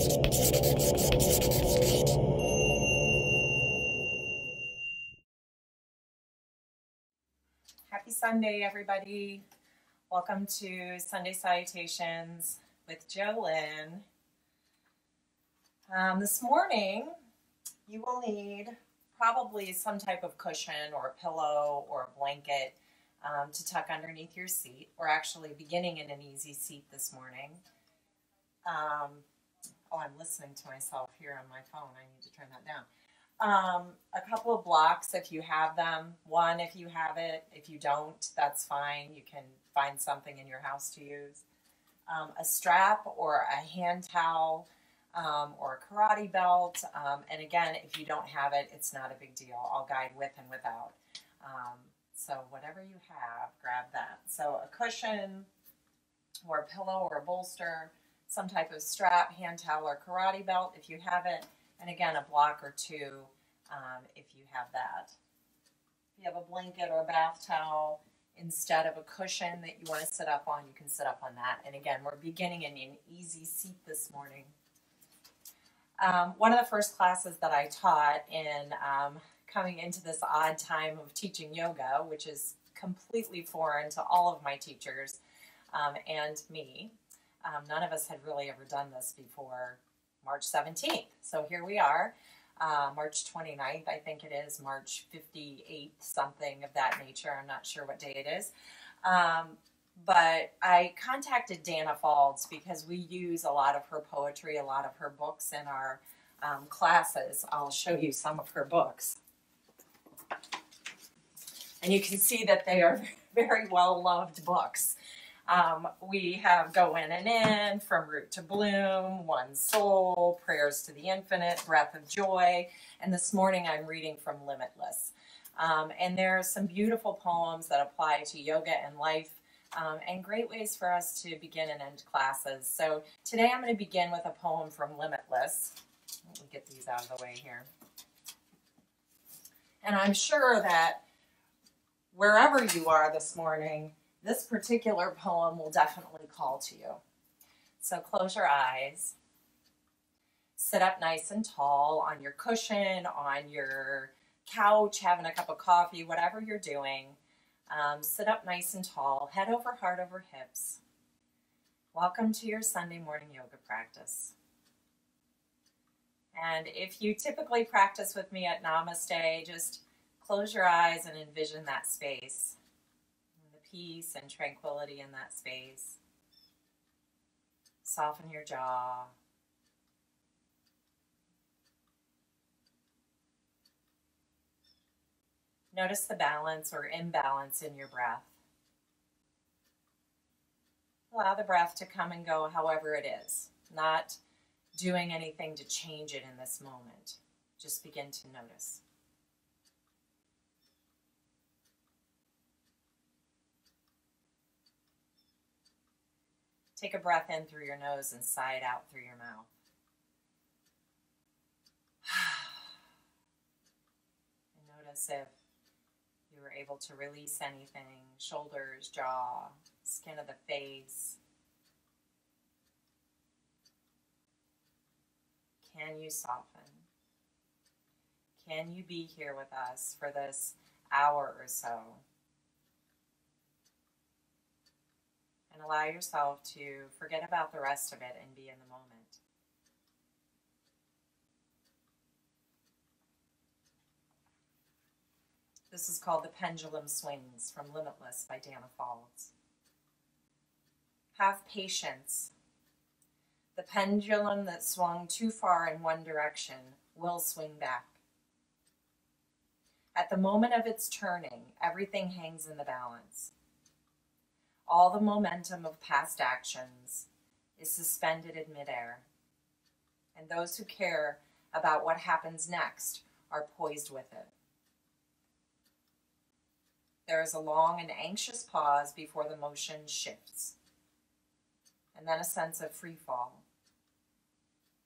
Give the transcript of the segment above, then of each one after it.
Happy Sunday, everybody. Welcome to Sunday Salutations with Jolynn. This morning, you will need probably some type of cushion or a pillow or a blanket to tuck underneath your seat. We're actually beginning in an easy seat this morning. I'm listening to myself here on my phone. I need to turn that down. A couple of blocks if you have them. One if you have it. If you don't, that's fine. You can find something in your house to use. A strap or a hand towel or a karate belt. And again, if you don't have it, it's not a big deal. I'll guide with and without. So whatever you have, grab that. So a cushion or a pillow or a bolster, some type of strap, hand towel, or karate belt if you have it. And again, a block or two if you have that. If you have a blanket or a bath towel instead of a cushion that you want to sit up on, you can sit up on that. And again, we're beginning in an easy seat this morning. One of the first classes that I taught in coming into this odd time of teaching yoga, which is completely foreign to all of my teachers and me. None of us had really ever done this before March 17th. So here we are, March 29th, I think it is, March 58th, something of that nature. I'm not sure what day it is. But I contacted Dana Faulds because we use a lot of her poetry, a lot of her books in our classes. I'll show you some of her books. And you can see that they are very well-loved books. We have Go In and In, From Root to Bloom, One Soul, Prayers to the Infinite, Breath of Joy, and this morning I'm reading from Limitless. And there are some beautiful poems that apply to yoga and life, and great ways for us to begin and end classes. So today I'm going to begin with a poem from Limitless. Let me get these out of the way here. And I'm sure that wherever you are this morning, this particular poem will definitely call to you. So close your eyes. Sit up nice and tall on your cushion, on your couch, having a cup of coffee, whatever you're doing. Sit up nice and tall, head over heart over hips. Welcome to your Sunday morning yoga practice. And if you typically practice with me at Namaste, just close your eyes and envision that space. Peace and tranquility in that space. Soften your jaw. Notice the balance or imbalance in your breath. Allow the breath to come and go however it is, not doing anything to change it in this moment. Just begin to notice. Take a breath in through your nose and sigh it out through your mouth. And notice if you were able to release anything, shoulders, jaw, skin of the face. Can you soften? Can you be here with us for this hour or so? And allow yourself to forget about the rest of it and be in the moment. This is called The Pendulum Swings from Limitless by Dana Faulds. Have patience. The pendulum that swung too far in one direction will swing back. At the moment of its turning, everything hangs in the balance. All the momentum of past actions is suspended in midair, and those who care about what happens next are poised with it. There is a long and anxious pause before the motion shifts, and then a sense of free fall,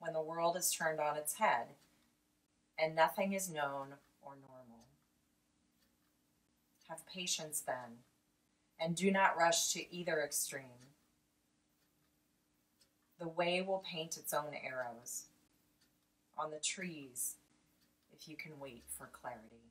when the world is turned on its head and nothing is known or normal. Have patience then, and do not rush to either extreme. The The way will paint its own arrows on the trees if you can wait for clarity.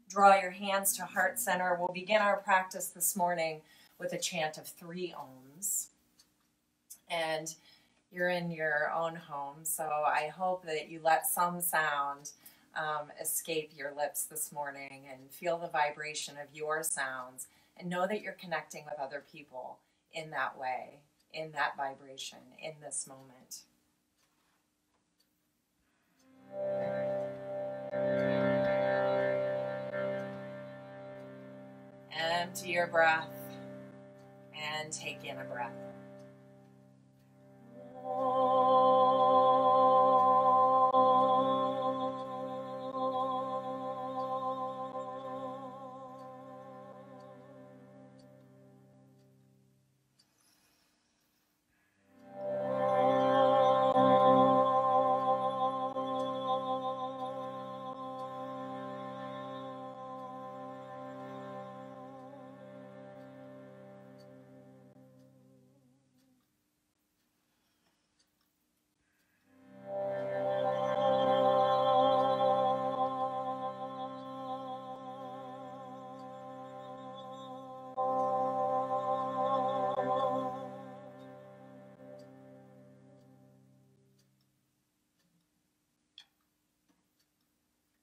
Draw your hands to heart center. We'll begin our practice this morning with a chant of 3 ohms. And you're in your own home, so I hope that you let some sound escape your lips this morning and feel the vibration of your sounds and know that you're connecting with other people in that way, in that vibration, in this moment. Empty your breath and take in a breath.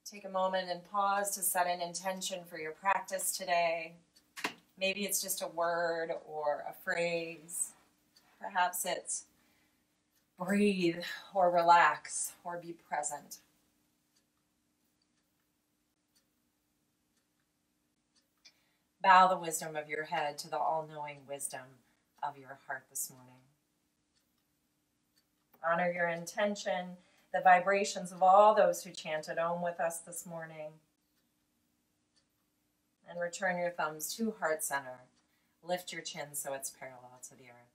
Take a moment and pause to set an intention for your practice today. Maybe it's just a word or a phrase. Perhaps it's breathe or relax or be present. Bow the wisdom of your head to the all-knowing wisdom of your heart this morning. Honor your intention, the vibrations of all those who chanted Om with us this morning. And return your thumbs to heart center. Lift your chin so it's parallel to the earth.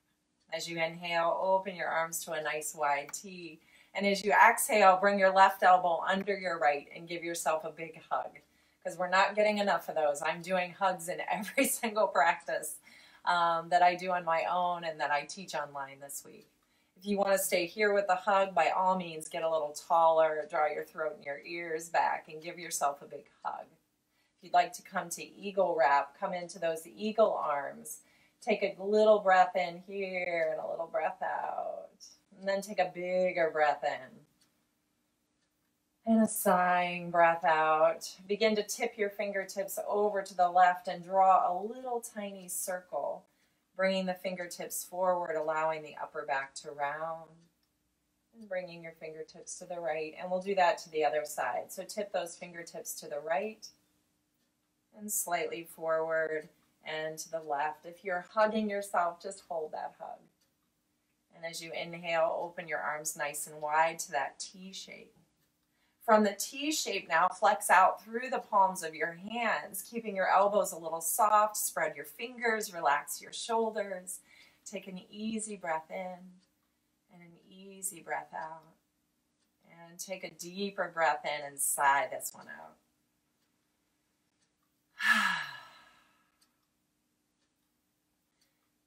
As you inhale, open your arms to a nice wide T. And as you exhale, bring your left elbow under your right and give yourself a big hug. Because we're not getting enough of those. I'm doing hugs in every single practice that I do on my own and that I teach online this week. If you want to stay here with the hug, by all means, get a little taller, draw your throat and your ears back, and give yourself a big hug. If you'd like to come to eagle wrap, come into those eagle arms. Take a little breath in here and a little breath out. And then take a bigger breath in. And a sighing breath out. Begin to tip your fingertips over to the left and draw a little tiny circle. Bringing the fingertips forward, allowing the upper back to round. And bringing your fingertips to the right. And we'll do that to the other side. So tip those fingertips to the right. And slightly forward and to the left. If you're hugging yourself, just hold that hug. And as you inhale, open your arms nice and wide to that T shape. From the T shape now, flex out through the palms of your hands, keeping your elbows a little soft. Spread your fingers, relax your shoulders. Take an easy breath in and an easy breath out. And take a deeper breath in and sigh this one out.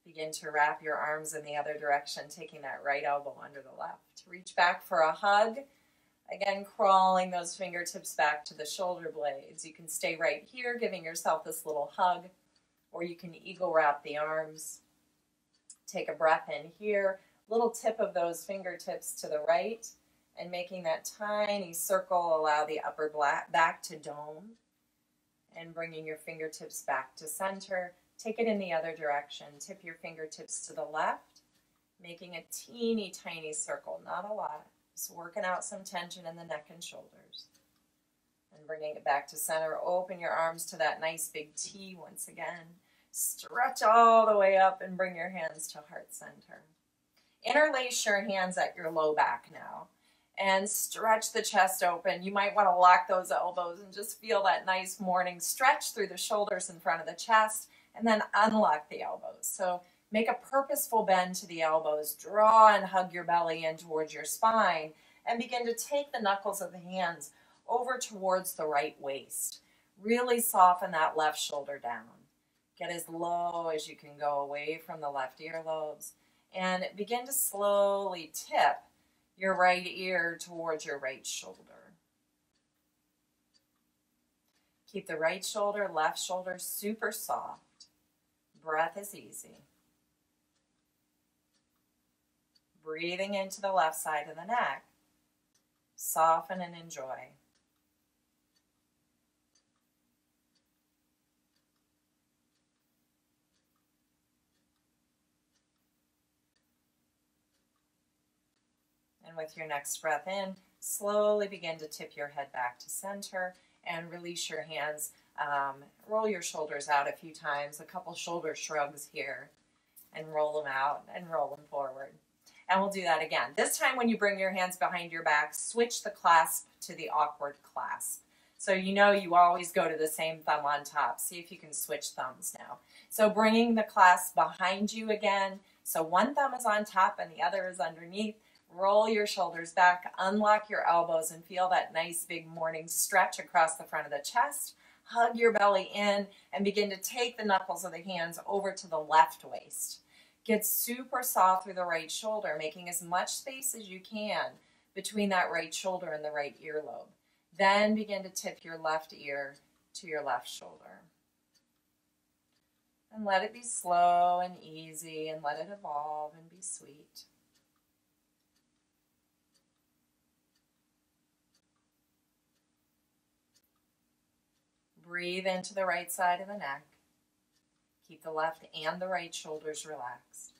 Begin to wrap your arms in the other direction, taking that right elbow under the left. Reach back for a hug. Again, crawling those fingertips back to the shoulder blades. You can stay right here, giving yourself this little hug, or you can eagle wrap the arms. Take a breath in here, little tip of those fingertips to the right, and making that tiny circle, allow the upper back to dome, and bringing your fingertips back to center. Take it in the other direction. Tip your fingertips to the left, making a teeny tiny circle, not a lot. Just working out some tension in the neck and shoulders. And bringing it back to center. Open your arms to that nice big T once again. Stretch all the way up and bring your hands to heart center. Interlace your hands at your low back now. And stretch the chest open. You might want to lock those elbows and just feel that nice morning stretch through the shoulders in front of the chest. And then unlock the elbows. So make a purposeful bend to the elbows. Draw and hug your belly in towards your spine. And begin to take the knuckles of the hands over towards the right waist. Really soften that left shoulder down. Get as low as you can go away from the left earlobes and begin to slowly tip your right ear towards your right shoulder. Keep the right shoulder, left shoulder super soft. Breath is easy. Breathing into the left side of the neck. Soften and enjoy. And with your next breath in, slowly begin to tip your head back to center and release your hands. Roll your shoulders out a few times, a couple shoulder shrugs here, and roll them out and roll them forward. And we'll do that again. This time when you bring your hands behind your back, switch the clasp to the awkward clasp. So you know you always go to the same thumb on top. See if you can switch thumbs now. So bringing the clasp behind you again. So one thumb is on top and the other is underneath. Roll your shoulders back, unlock your elbows, and feel that nice big morning stretch across the front of the chest. Hug your belly in and begin to take the knuckles of the hands over to the left waist. Get super soft through the right shoulder, making as much space as you can between that right shoulder and the right earlobe. Then begin to tip your left ear to your left shoulder. And let it be slow and easy, and let it evolve and be sweet. Breathe into the right side of the neck. Keep the left and the right shoulders relaxed.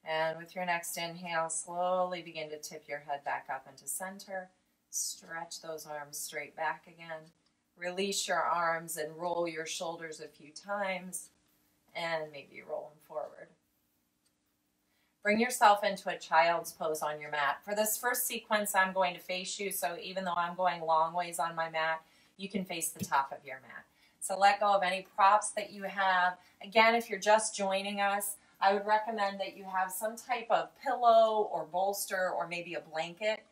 And with your next inhale, slowly begin to tip your head back up into center. Stretch those arms straight back again. Release your arms and roll your shoulders a few times, and maybe roll them forward. Bring yourself into a child's pose on your mat. For this first sequence, I'm going to face you, so even though I'm going long ways on my mat, you can face the top of your mat. So let go of any props that you have. Again, if you're just joining us, I would recommend that you have some type of pillow or bolster or maybe a blanket.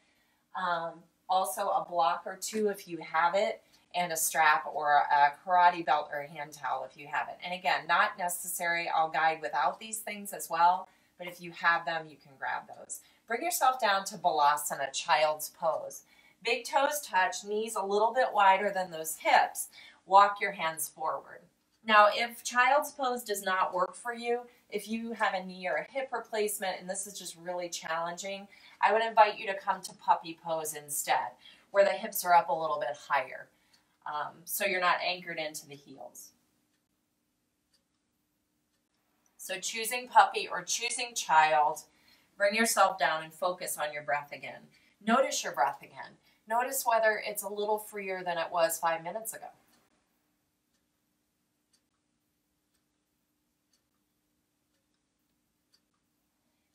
Also a block or two if you have it, and a strap or a karate belt or a hand towel if you have it. And again, not necessary. I'll guide without these things as well. But if you have them, you can grab those. Bring yourself down to Balasana, child's pose. Big toes touch, knees a little bit wider than those hips. Walk your hands forward. Now, if child's pose does not work for you, if you have a knee or a hip replacement and this is just really challenging, I would invite you to come to puppy pose instead, where the hips are up a little bit higher, so you're not anchored into the heels. So choosing puppy or choosing child, bring yourself down and focus on your breath again. Notice your breath again. Notice whether it's a little freer than it was 5 minutes ago.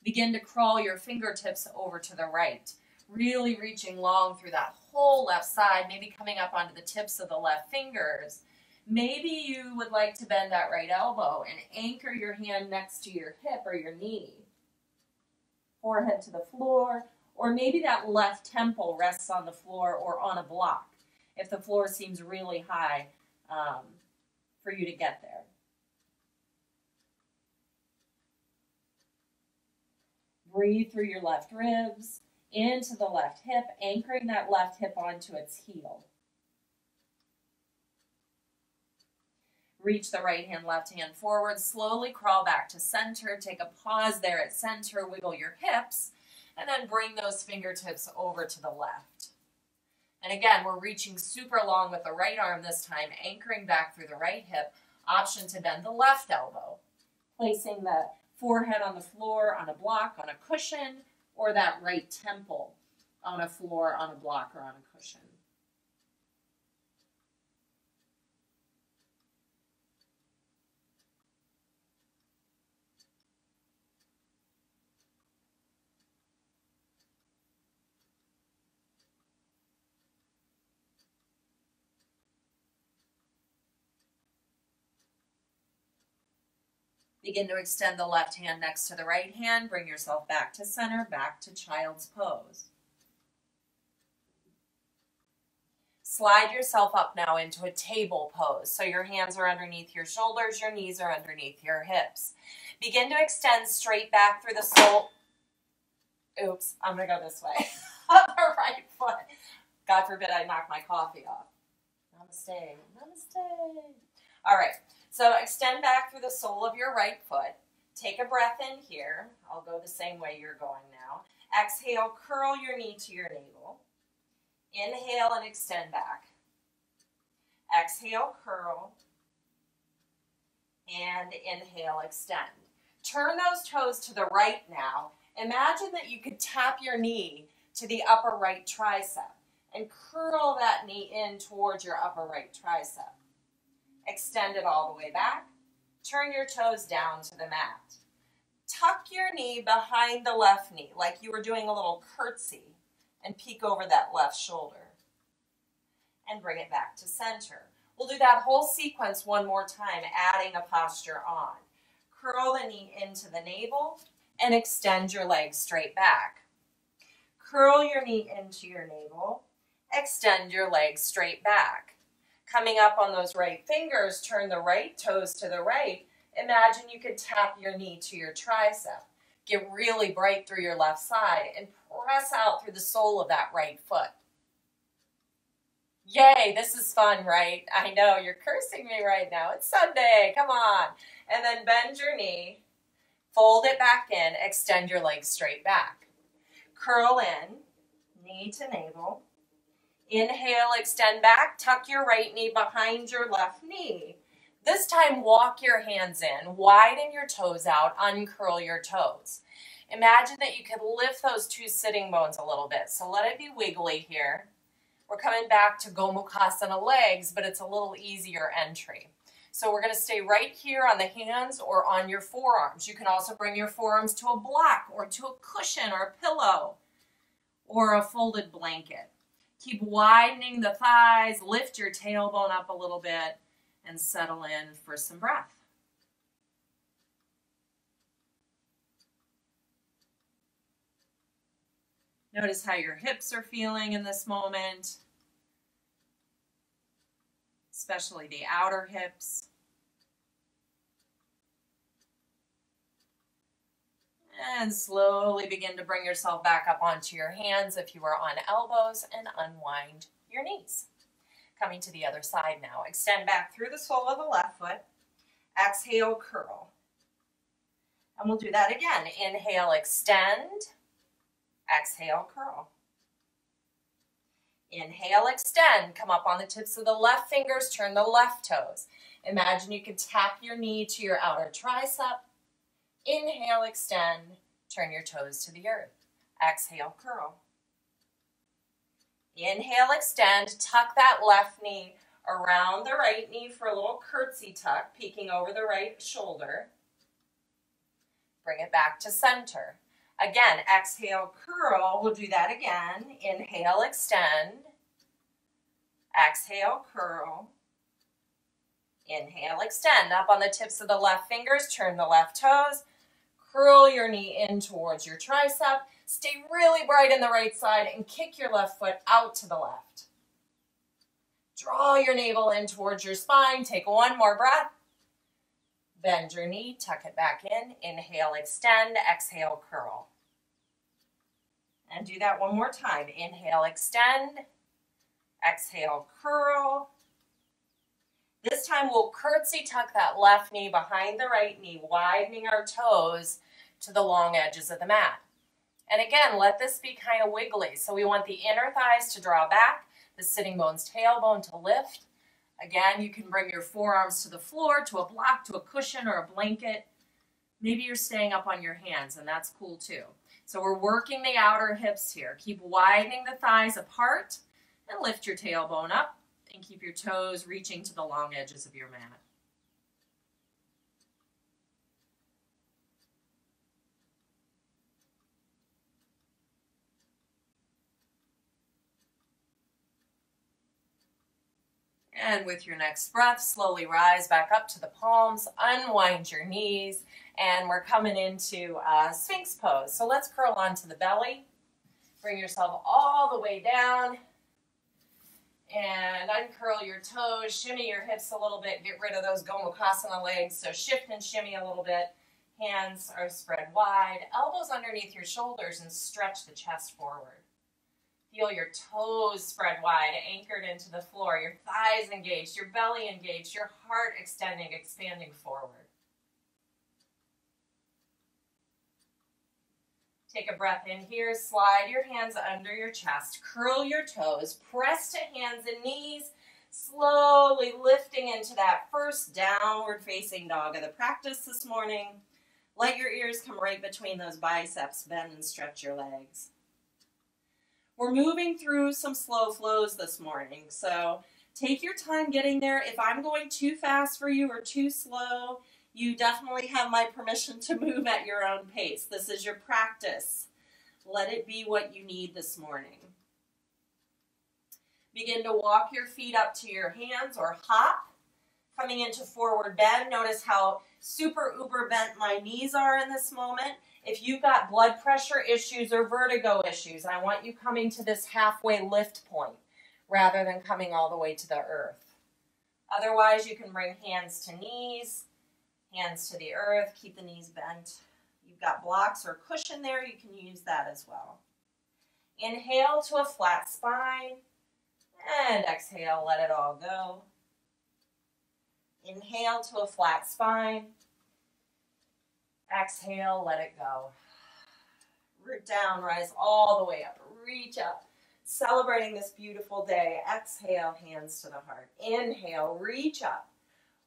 Begin to crawl your fingertips over to the right, really reaching long through that whole left side, maybe coming up onto the tips of the left fingers. Maybe you would like to bend that right elbow and anchor your hand next to your hip or your knee. Forehead to the floor, or maybe that left temple rests on the floor or on a block if the floor seems really high for you to get there. Breathe through your left ribs, into the left hip, anchoring that left hip onto its heel. Reach the right hand, left hand forward, slowly crawl back to center, take a pause there at center, wiggle your hips, and then bring those fingertips over to the left. And again, we're reaching super long with the right arm this time, anchoring back through the right hip, option to bend the left elbow, placing the forehead on the floor, on a block, on a cushion, or that right temple on a floor, on a block, or on a cushion. Begin to extend the left hand next to the right hand. Bring yourself back to center, back to child's pose. Slide yourself up now into a table pose. So your hands are underneath your shoulders, your knees are underneath your hips. Begin to extend straight back through the sole. Oops, I'm going to go this way. The right foot. God forbid I knock my coffee off. Namaste. Namaste. All right. So extend back through the sole of your right foot. Take a breath in here. I'll go the same way you're going now. Exhale, curl your knee to your navel. Inhale and extend back. Exhale, curl. And inhale, extend. Turn those toes to the right now. Imagine that you could tap your knee to the upper right tricep and curl that knee in towards your upper right tricep. Extend it all the way back. Turn your toes down to the mat. Tuck your knee behind the left knee like you were doing a little curtsy and peek over that left shoulder. And bring it back to center. We'll do that whole sequence one more time, adding a posture on. Curl the knee into the navel and extend your legs straight back. Curl your knee into your navel. Extend your legs straight back. Coming up on those right fingers, turn the right toes to the right. Imagine you could tap your knee to your tricep. Get really bright through your left side and press out through the sole of that right foot. Yay, this is fun, right? I know, you're cursing me right now. It's Sunday, come on. And then bend your knee, fold it back in, extend your legs straight back. Curl in, knee to navel. Inhale, extend back, tuck your right knee behind your left knee. This time, walk your hands in, widen your toes out, uncurl your toes. Imagine that you could lift those two sitting bones a little bit. So let it be wiggly here. We're coming back to Gomukhasana legs, but it's a little easier entry. So we're going to stay right here on the hands or on your forearms. You can also bring your forearms to a block or to a cushion or a pillow or a folded blanket. Keep widening the thighs, lift your tailbone up a little bit, and settle in for some breath. Notice how your hips are feeling in this moment, especially the outer hips. And slowly begin to bring yourself back up onto your hands if you are on elbows and unwind your knees. Coming to the other side now. Extend back through the sole of the left foot. Exhale, curl. And we'll do that again. Inhale, extend. Exhale, curl. Inhale, extend. Come up on the tips of the left fingers. Turn the left toes. Imagine you can tap your knee to your outer tricep. Inhale, extend. Turn your toes to the earth. Exhale, curl. Inhale, extend. Tuck that left knee around the right knee for a little curtsy tuck, peeking over the right shoulder. Bring it back to center. Again, exhale, curl. We'll do that again. Inhale, extend. Exhale, curl. Inhale, extend. Up on the tips of the left fingers, turn the left toes. Curl your knee in towards your tricep. Stay really bright in the right side and kick your left foot out to the left. Draw your navel in towards your spine. Take one more breath. Bend your knee, tuck it back in. Inhale, extend. Exhale, curl. And do that one more time. Inhale, extend. Exhale, curl. This time we'll curtsy tuck that left knee behind the right knee, widening our toes to the long edges of the mat. And again, let this be kind of wiggly. So we want the inner thighs to draw back, the sitting bone's tailbone to lift. Again, you can bring your forearms to the floor, to a block, to a cushion or a blanket. Maybe you're staying up on your hands, and that's cool too. So we're working the outer hips here. Keep widening the thighs apart and lift your tailbone up. And keep your toes reaching to the long edges of your mat. And with your next breath, slowly rise back up to the palms, unwind your knees, and we're coming into Sphinx pose. So let's curl onto the belly. Bring yourself all the way down and uncurl your toes, shimmy your hips a little bit, get rid of those Gomukhasana legs. So shift and shimmy a little bit. Hands are spread wide, elbows underneath your shoulders, and stretch the chest forward. Feel your toes spread wide, anchored into the floor, your thighs engaged, your belly engaged, your heart extending, expanding forward. Take a breath in here, slide your hands under your chest, curl your toes, press to hands and knees, slowly lifting into that first downward facing dog of the practice this morning. Let your ears come right between those biceps, bend and stretch your legs. We're moving through some slow flows this morning, so take your time getting there. If I'm going too fast for you or too slow, you definitely have my permission to move at your own pace. This is your practice. Let it be what you need this morning. Begin to walk your feet up to your hands or hop. Coming into forward bend, notice how super uber bent my knees are in this moment. If you've got blood pressure issues or vertigo issues, I want you coming to this halfway lift point rather than coming all the way to the earth. Otherwise, you can bring hands to knees, hands to the earth, keep the knees bent. You've got blocks or cushion there, you can use that as well. Inhale to a flat spine, and exhale, let it all go. Inhale to a flat spine. Exhale, let it go. Root down, rise all the way up, reach up. Celebrating this beautiful day. Exhale, hands to the heart. Inhale, reach up.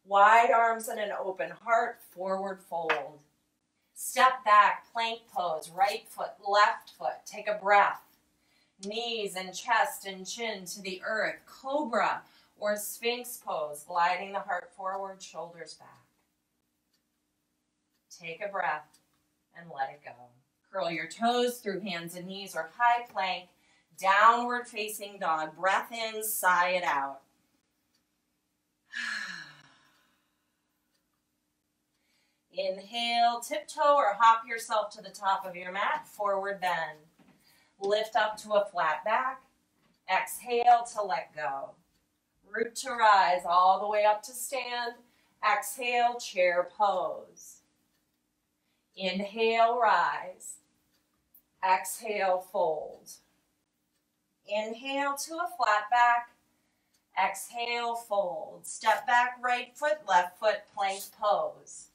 Wide arms and an open heart, forward fold. Step back, plank pose, right foot, left foot. Take a breath. Knees and chest and chin to the earth. Cobra or Sphinx pose, gliding the heart forward, shoulders back. Take a breath and let it go. Curl your toes through hands and knees or high plank, downward facing dog. Breath in, sigh it out. Inhale, tiptoe or hop yourself to the top of your mat, forward bend. Lift up to a flat back. Exhale to let go. Root to rise all the way up to stand. Exhale, chair pose. Inhale, rise. Exhale, fold. Inhale to a flat back. Exhale, fold. Step back, right foot, left foot, plank pose.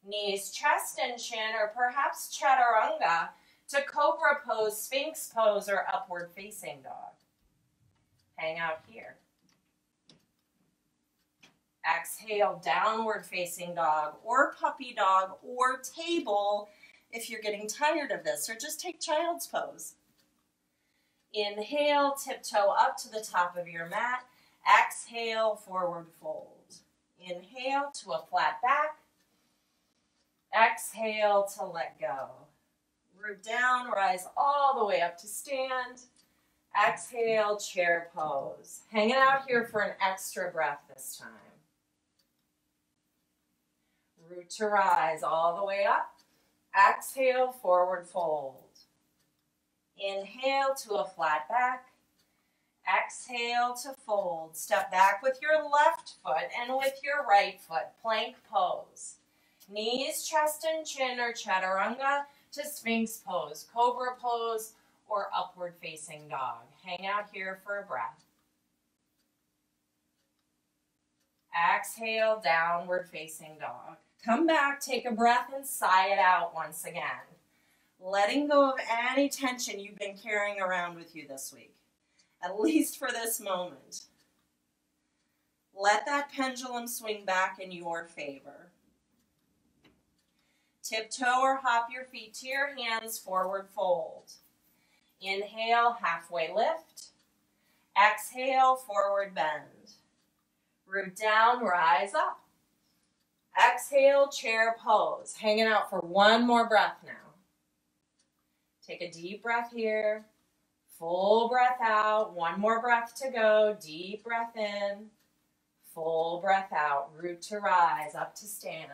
Knees, chest, and chin, or perhaps chaturanga to cobra pose, sphinx pose, or upward facing dog. Hang out here. Exhale, downward facing dog, or puppy dog, or table if you're getting tired of this, or just take child's pose. Inhale, tiptoe up to the top of your mat. Exhale, forward fold. Inhale to a flat back. Exhale to let go. Root down, rise all the way up to stand. Exhale, chair pose. Hanging out here for an extra breath this time. Root to rise all the way up. Exhale, forward fold. Inhale to a flat back. Exhale to fold. Step back with your left foot and with your right foot. Plank pose. Knees, chest, and chin or chaturanga to sphinx pose, cobra pose, or upward facing dog. Hang out here for a breath. Exhale, downward facing dog. Come back, take a breath, and sigh it out once again. Letting go of any tension you've been carrying around with you this week, at least for this moment. Let that pendulum swing back in your favor. Tiptoe or hop your feet to your hands, forward fold. Inhale, halfway lift. Exhale, forward bend. Root down, rise up. Exhale, chair pose. Hanging out for one more breath now. Take a deep breath here. Full breath out. One more breath to go. Deep breath in. Full breath out, root to rise, up to stand.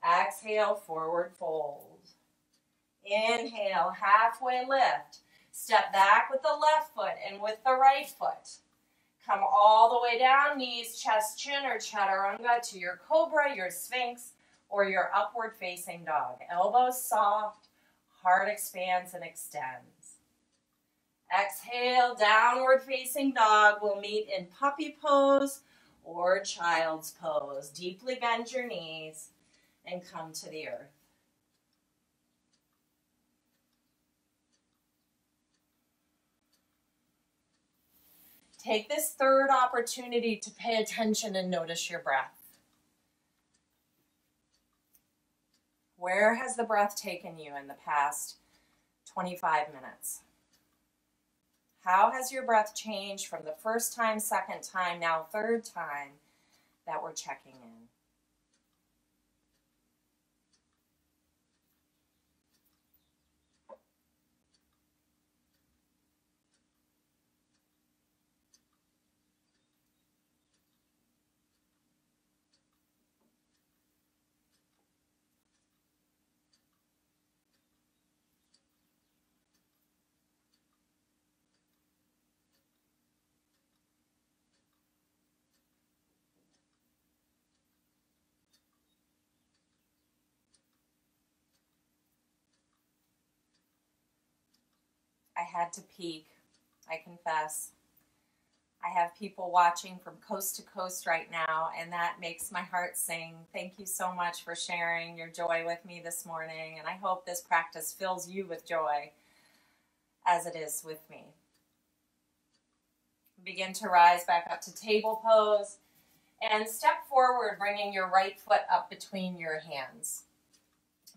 Exhale, forward fold. Inhale, halfway lift. Step back with the left foot and with the right foot. Come all the way down, knees, chest, chin, or chaturanga to your cobra, your sphinx, or your upward facing dog. Elbows soft, heart expands and extends. Exhale, downward facing dog. We'll meet in puppy pose or child's pose. Deeply bend your knees and come to the earth. Take this third opportunity to pay attention and notice your breath. Where has the breath taken you in the past 25 minutes? How has your breath changed from the first time, second time, now third time that we're checking in? I had to peek, I confess. I have people watching from coast to coast right now, and that makes my heart sing. Thank you so much for sharing your joy with me this morning, and I hope this practice fills you with joy as it is with me. Begin to rise back up to table pose, and step forward, bringing your right foot up between your hands.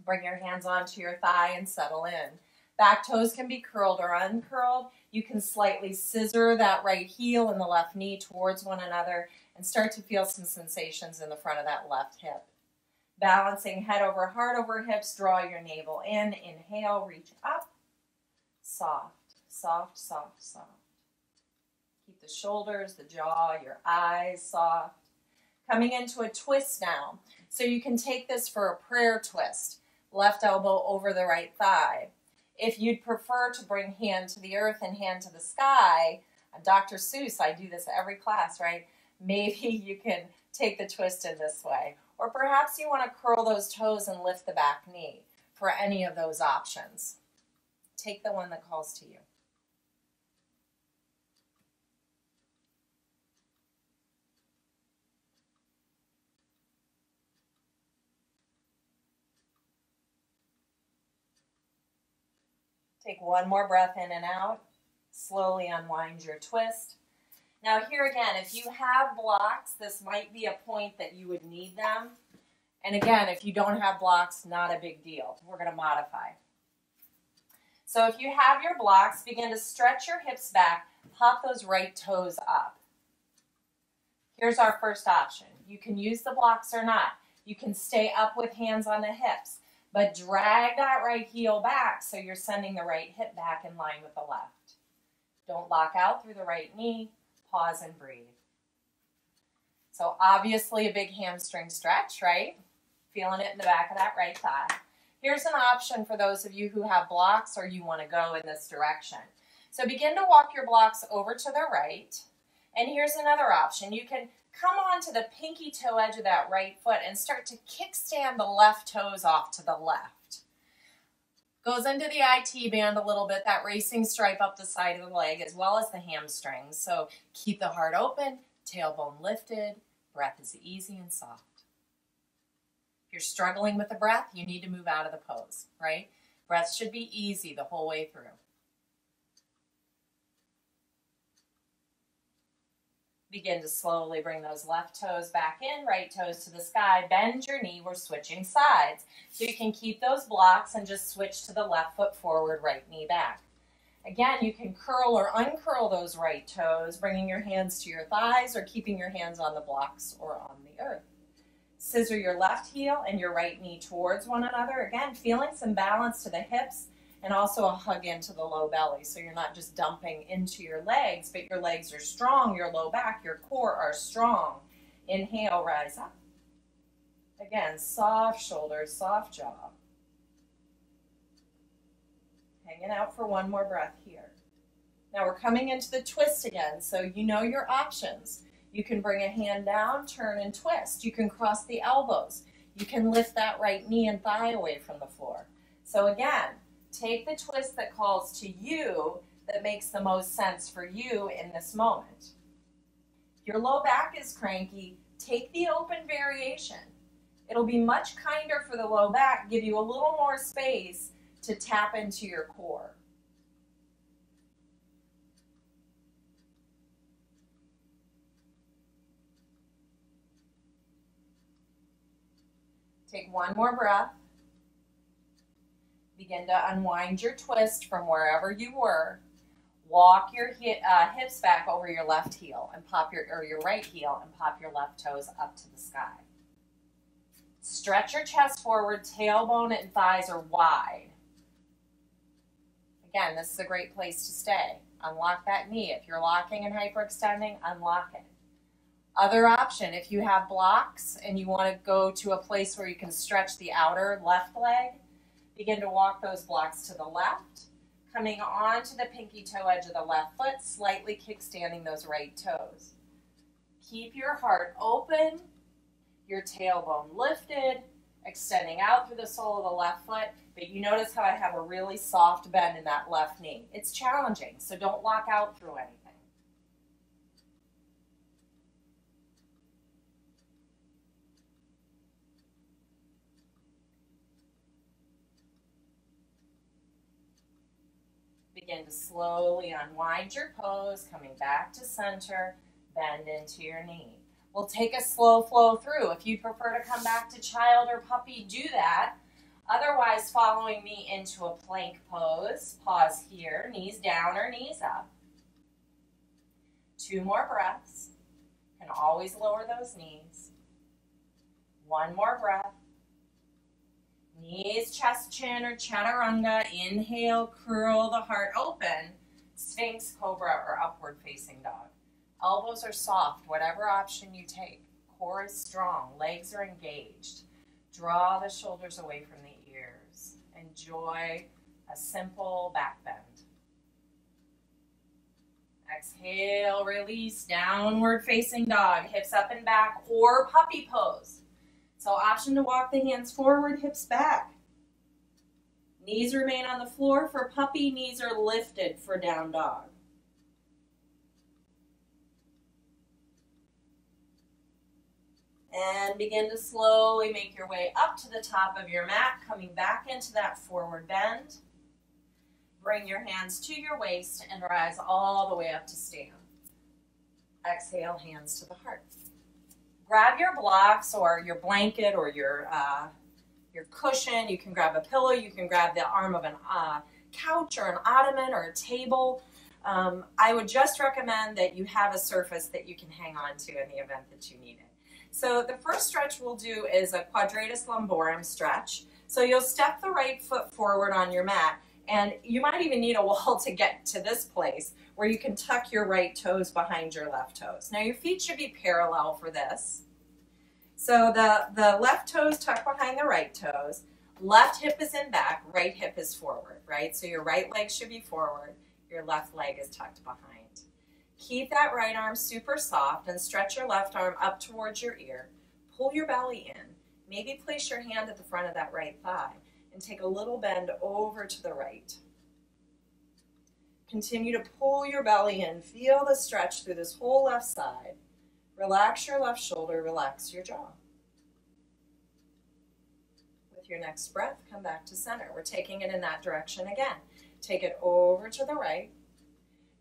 Bring your hands onto your thigh and settle in. Back toes can be curled or uncurled. You can slightly scissor that right heel and the left knee towards one another and start to feel some sensations in the front of that left hip. Balancing head over heart over hips, draw your navel in. Inhale, reach up. Soft, soft, soft, soft. Keep the shoulders, the jaw, your eyes soft. Coming into a twist now. So you can take this for a prayer twist. Left elbow over the right thigh. If you'd prefer to bring hand to the earth and hand to the sky, Dr. Seuss, I do this every class, right? Maybe you can take the twist in this way. Or perhaps you want to curl those toes and lift the back knee. For any of those options, take the one that calls to you. Take one more breath in and out. Slowly unwind your twist. Now here again, if you have blocks, this might be a point that you would need them. And again, if you don't have blocks, not a big deal. We're going to modify. So if you have your blocks, begin to stretch your hips back. Pop those right toes up. Here's our first option. You can use the blocks or not. You can stay up with hands on the hips. But drag that right heel back so you're sending the right hip back in line with the left. Don't lock out through the right knee. Pause and breathe. So obviously a big hamstring stretch, right? Feeling it in the back of that right thigh. Here's an option for those of you who have blocks or you want to go in this direction. So begin to walk your blocks over to the right. And here's another option. You can come onto the pinky toe edge of that right foot and start to kickstand the left toes off to the left. Goes into the IT band a little bit, that racing stripe up the side of the leg as well as the hamstrings. So keep the heart open, tailbone lifted, breath is easy and soft. If you're struggling with the breath, you need to move out of the pose, right? Breath should be easy the whole way through. Begin to slowly bring those left toes back in, right toes to the sky. Bend your knee. We're switching sides. So you can keep those blocks and just switch to the left foot forward, right knee back. Again, you can curl or uncurl those right toes, bringing your hands to your thighs or keeping your hands on the blocks or on the earth. Scissor your left heel and your right knee towards one another. Again, feeling some balance to the hips and also a hug into the low belly. So you're not just dumping into your legs, but your legs are strong, your low back, your core are strong. Inhale, rise up. Again, soft shoulders, soft jaw. Hanging out for one more breath here. Now we're coming into the twist again, so you know your options. You can bring a hand down, turn and twist. You can cross the elbows. You can lift that right knee and thigh away from the floor. So again, take the twist that calls to you, that makes the most sense for you in this moment. If your low back is cranky, take the open variation. It'll be much kinder for the low back, give you a little more space to tap into your core. Take one more breath. Begin to unwind your twist from wherever you were. Walk your hips back over your left heel and pop your right heel and pop your left toes up to the sky. Stretch your chest forward, tailbone and thighs are wide. Again, this is a great place to stay. Unlock that knee. If you're locking and hyperextending, unlock it. Other option, if you have blocks and you want to go to a place where you can stretch the outer left leg, begin to walk those blocks to the left, coming onto the pinky toe edge of the left foot, slightly kickstanding those right toes. Keep your heart open, your tailbone lifted, extending out through the sole of the left foot, but you notice how I have a really soft bend in that left knee. It's challenging, so don't lock out through anything. Begin to slowly unwind your pose, coming back to center, bend into your knee. We'll take a slow flow through. If you prefer to come back to child or puppy, do that. Otherwise, following me into a plank pose, pause here, knees down or knees up. 2 more breaths. You can always lower those knees. 1 more breath. Knees, chest, chin, or chaturanga. Inhale, curl the heart open. Sphinx, cobra, or upward facing dog. Elbows are soft, whatever option you take. Core is strong, legs are engaged. Draw the shoulders away from the ears. Enjoy a simple back bend. Exhale, release, downward facing dog, hips up and back, or puppy pose. So option to walk the hands forward, hips back. Knees remain on the floor for puppy, knees are lifted for down dog. And begin to slowly make your way up to the top of your mat, coming back into that forward bend. Bring your hands to your waist and rise all the way up to stand. Exhale, hands to the heart. Grab your blocks or your blanket or your cushion. You can grab a pillow. You can grab the arm of a couch or an ottoman or a table. I would just recommend that you have a surface that you can hang on to in the event that you need it. So the first stretch we'll do is a quadratus lumborum stretch. So you'll step the right foot forward on your mat, and you might even need a wall to get to this place where you can tuck your right toes behind your left toes. Now your feet should be parallel for this. So the left toes tuck behind the right toes, left hip is in back, right hip is forward, right? So your right leg should be forward, your left leg is tucked behind. Keep that right arm super soft and stretch your left arm up towards your ear. Pull your belly in. Maybe place your hand at the front of that right thigh and take a little bend over to the right. Continue to pull your belly in. Feel the stretch through this whole left side. Relax your left shoulder, relax your jaw. With your next breath, come back to center. We're taking it in that direction again. Take it over to the right.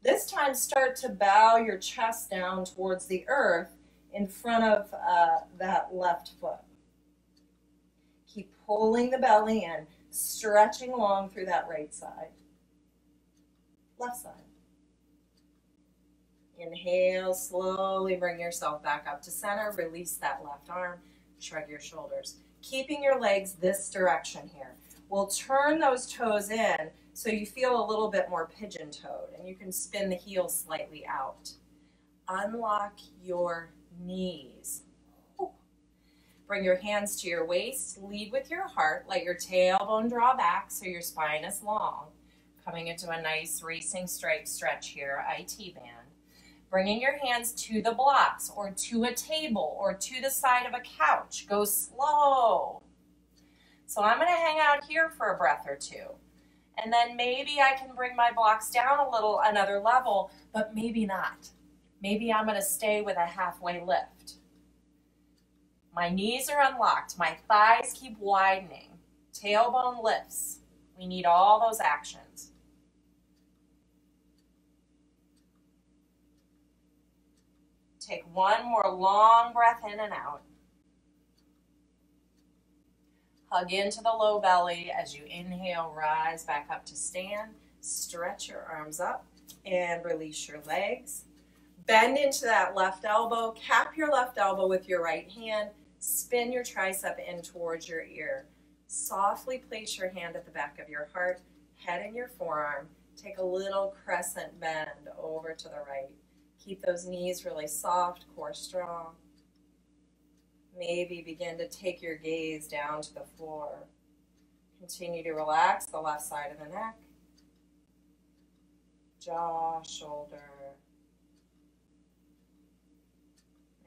This time, start to bow your chest down towards the earth in front of that left foot. Keep pulling the belly in, stretching long through that right side. Left side. Inhale, slowly bring yourself back up to center. Release that left arm, shrug your shoulders. Keeping your legs this direction here. We'll turn those toes in so you feel a little bit more pigeon-toed, and you can spin the heels slightly out. Unlock your knees. Bring your hands to your waist, lead with your heart, let your tailbone draw back so your spine is long. Coming into a nice racing straight stretch here, IT band. Bringing your hands to the blocks or to a table or to the side of a couch. Go slow. So I'm going to hang out here for a breath or two. And then maybe I can bring my blocks down a little, another level, but maybe not. Maybe I'm going to stay with a halfway lift. My knees are unlocked. My thighs keep widening. Tailbone lifts. We need all those actions. Take one more long breath in and out. Hug into the low belly as you inhale, rise back up to stand. Stretch your arms up and release your legs. Bend into that left elbow. Cap your left elbow with your right hand. Spin your tricep in towards your ear. Softly place your hand at the back of your heart, head in your forearm. Take a little crescent bend over to the right. Keep those knees really soft, core strong. Maybe begin to take your gaze down to the floor. Continue to relax the left side of the neck, jaw, shoulder.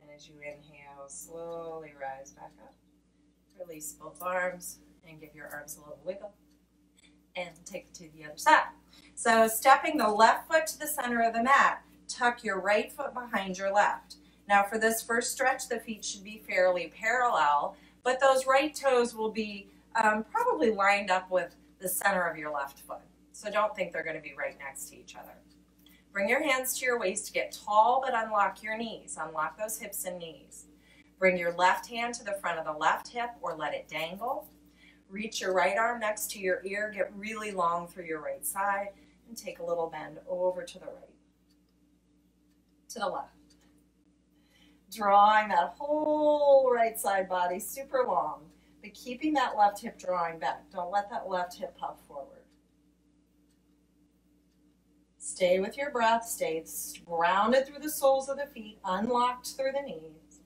And as you inhale, slowly rise back up. Release both arms and give your arms a little wiggle. And take it to the other side. So stepping the left foot to the center of the mat, tuck your right foot behind your left. Now for this first stretch, the feet should be fairly parallel, but those right toes will be probably lined up with the center of your left foot. So don't think they're going to be right next to each other. Bring your hands to your waist, get tall, but unlock your knees. Unlock those hips and knees. Bring your left hand to the front of the left hip or let it dangle. Reach your right arm next to your ear, get really long through your right side, and take a little bend over to the right, to the left. Drawing that whole right side body super long, but keeping that left hip drawing back. Don't let that left hip puff forward. Stay with your breath. Stay grounded through the soles of the feet, unlocked through the knees.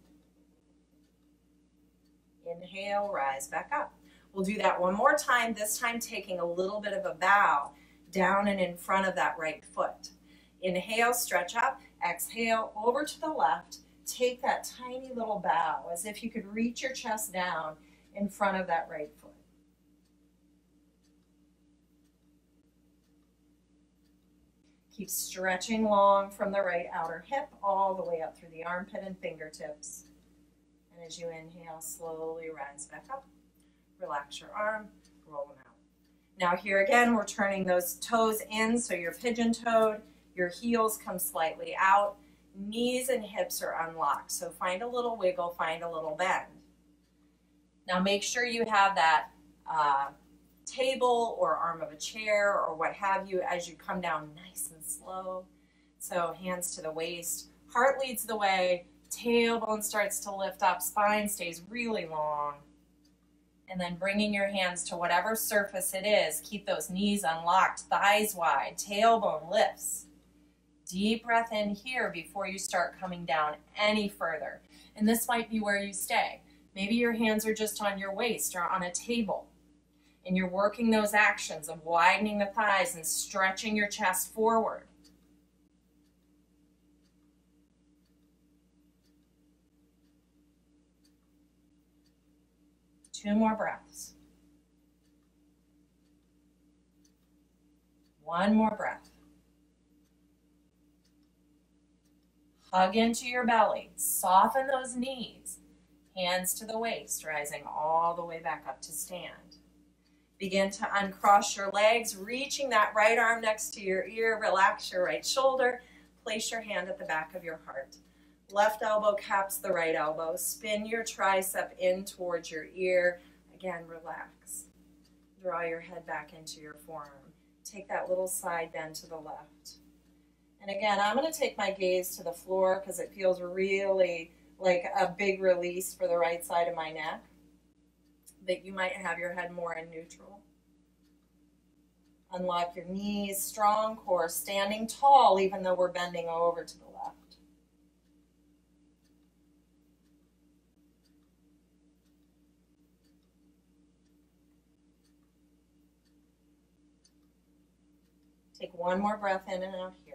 Inhale, rise back up. We'll do that one more time, this time taking a little bit of a bow down and in front of that right foot. Inhale, stretch up. Exhale, over to the left. Take that tiny little bow as if you could reach your chest down in front of that right foot. Keep stretching long from the right outer hip all the way up through the armpit and fingertips. And as you inhale, slowly rise back up. Relax your arm, roll them out. Now here again, we're turning those toes in so you're pigeon-toed. Your heels come slightly out. Knees and hips are unlocked. So find a little wiggle, find a little bend. Now make sure you have that table or arm of a chair or what have you as you come down nice and slow. So hands to the waist, heart leads the way, tailbone starts to lift up, spine stays really long. And then bringing your hands to whatever surface it is, keep those knees unlocked, thighs wide, tailbone lifts. Deep breath in here before you start coming down any further. And this might be where you stay. Maybe your hands are just on your waist or on a table. And you're working those actions of widening the thighs and stretching your chest forward. Two more breaths. One more breath. Hug into your belly. Soften those knees. Hands to the waist, rising all the way back up to stand. Begin to uncross your legs, reaching that right arm next to your ear. Relax your right shoulder. Place your hand at the back of your heart. Left elbow caps the right elbow. Spin your tricep in towards your ear. Again, relax. Draw your head back into your forearm. Take that little side bend to the left. And again, I'm going to take my gaze to the floor because it feels really like a big release for the right side of my neck. But you might have your head more in neutral. Unlock your knees, strong core, standing tall even though we're bending over to the left. Take one more breath in and out here.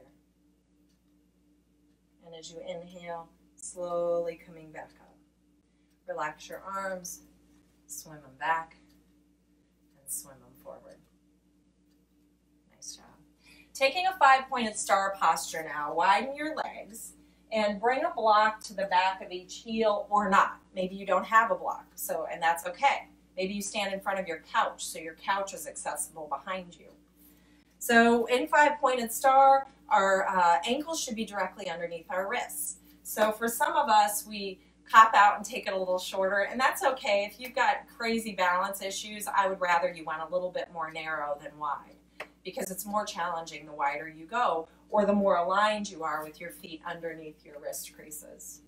And as you inhale, slowly coming back up. Relax your arms, swim them back, and swim them forward. Nice job. Taking a 5-pointed star posture now, widen your legs and bring a block to the back of each heel or not. Maybe you don't have a block, and that's okay. Maybe you stand in front of your couch, so your couch is accessible behind you. So in 5-pointed star, our ankles should be directly underneath our wrists. So for some of us, we cop out and take it a little shorter, and that's okay. If you've got crazy balance issues, I would rather you went a little bit more narrow than wide, because it's more challenging the wider you go, or the more aligned you are with your feet underneath your wrist creases.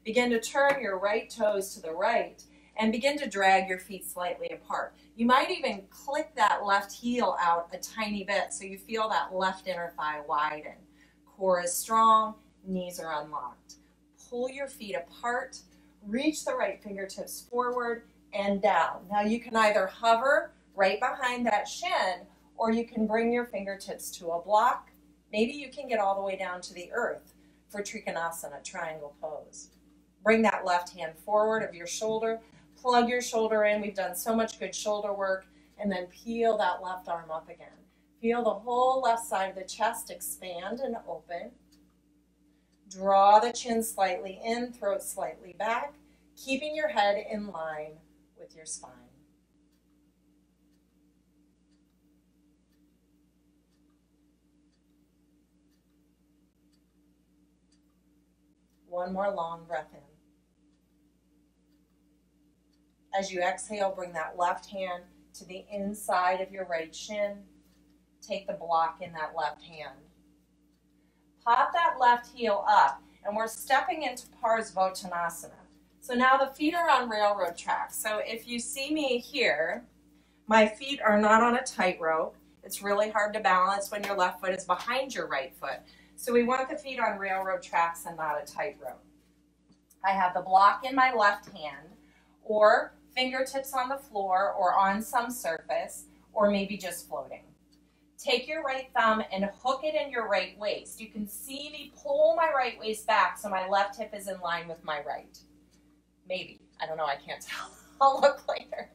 Begin to turn your right toes to the right and begin to drag your feet slightly apart. You might even click that left heel out a tiny bit so you feel that left inner thigh widen. Core is strong, knees are unlocked. Pull your feet apart, reach the right fingertips forward and down. Now you can either hover right behind that shin, or you can bring your fingertips to a block. Maybe you can get all the way down to the earth for Trikonasana, triangle pose. Bring that left hand forward of your shoulder, plug your shoulder in. We've done so much good shoulder work, and then peel that left arm up again. Feel the whole left side of the chest expand and open. Draw the chin slightly in, throat slightly back, keeping your head in line with your spine. One more long breath in. As you exhale, bring that left hand to the inside of your right shin. Take the block in that left hand. Pop that left heel up, and we're stepping into Parsvottanasana. So now the feet are on railroad tracks. So if you see me here, my feet are not on a tightrope. It's really hard to balance when your left foot is behind your right foot. So we want the feet on railroad tracks and not a tightrope. I have the block in my left hand, or fingertips on the floor or on some surface, or maybe just floating. Take your right thumb and hook it in your right waist. You can see me pull my right waist back so my left hip is in line with my right. Maybe. I don't know. I can't tell. I'll look later.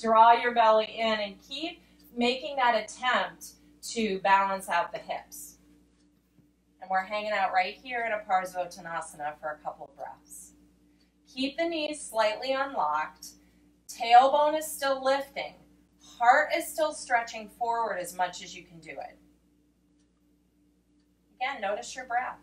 Draw your belly in and keep making that attempt to balance out the hips. And we're hanging out right here in a Parsvottanasana for a couple of breaths. Keep the knees slightly unlocked. Tailbone is still lifting. Heart is still stretching forward as much as you can do it. Again, notice your breath.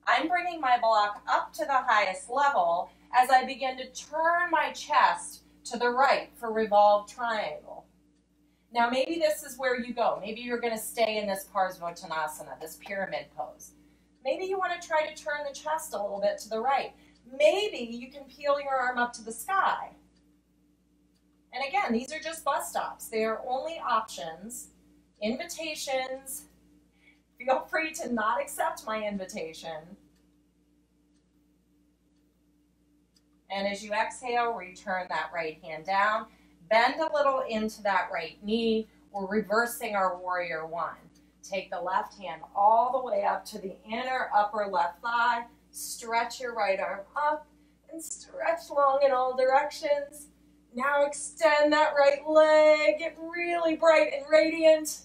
I'm bringing my block up to the highest level as I begin to turn my chest to the right for revolved triangle. Now maybe this is where you go. Maybe you're going to stay in this Parsvottanasana, this pyramid pose. Maybe you want to try to turn the chest a little bit to the right. Maybe you can peel your arm up to the sky. And again, these are just bus stops. They are only options, invitations. Feel free to not accept my invitation. And as you exhale, return that right hand down. Bend a little into that right knee. We're reversing our warrior one. Take the left hand all the way up to the inner upper left thigh. Stretch your right arm up and stretch long in all directions. Now extend that right leg. Get really bright and radiant.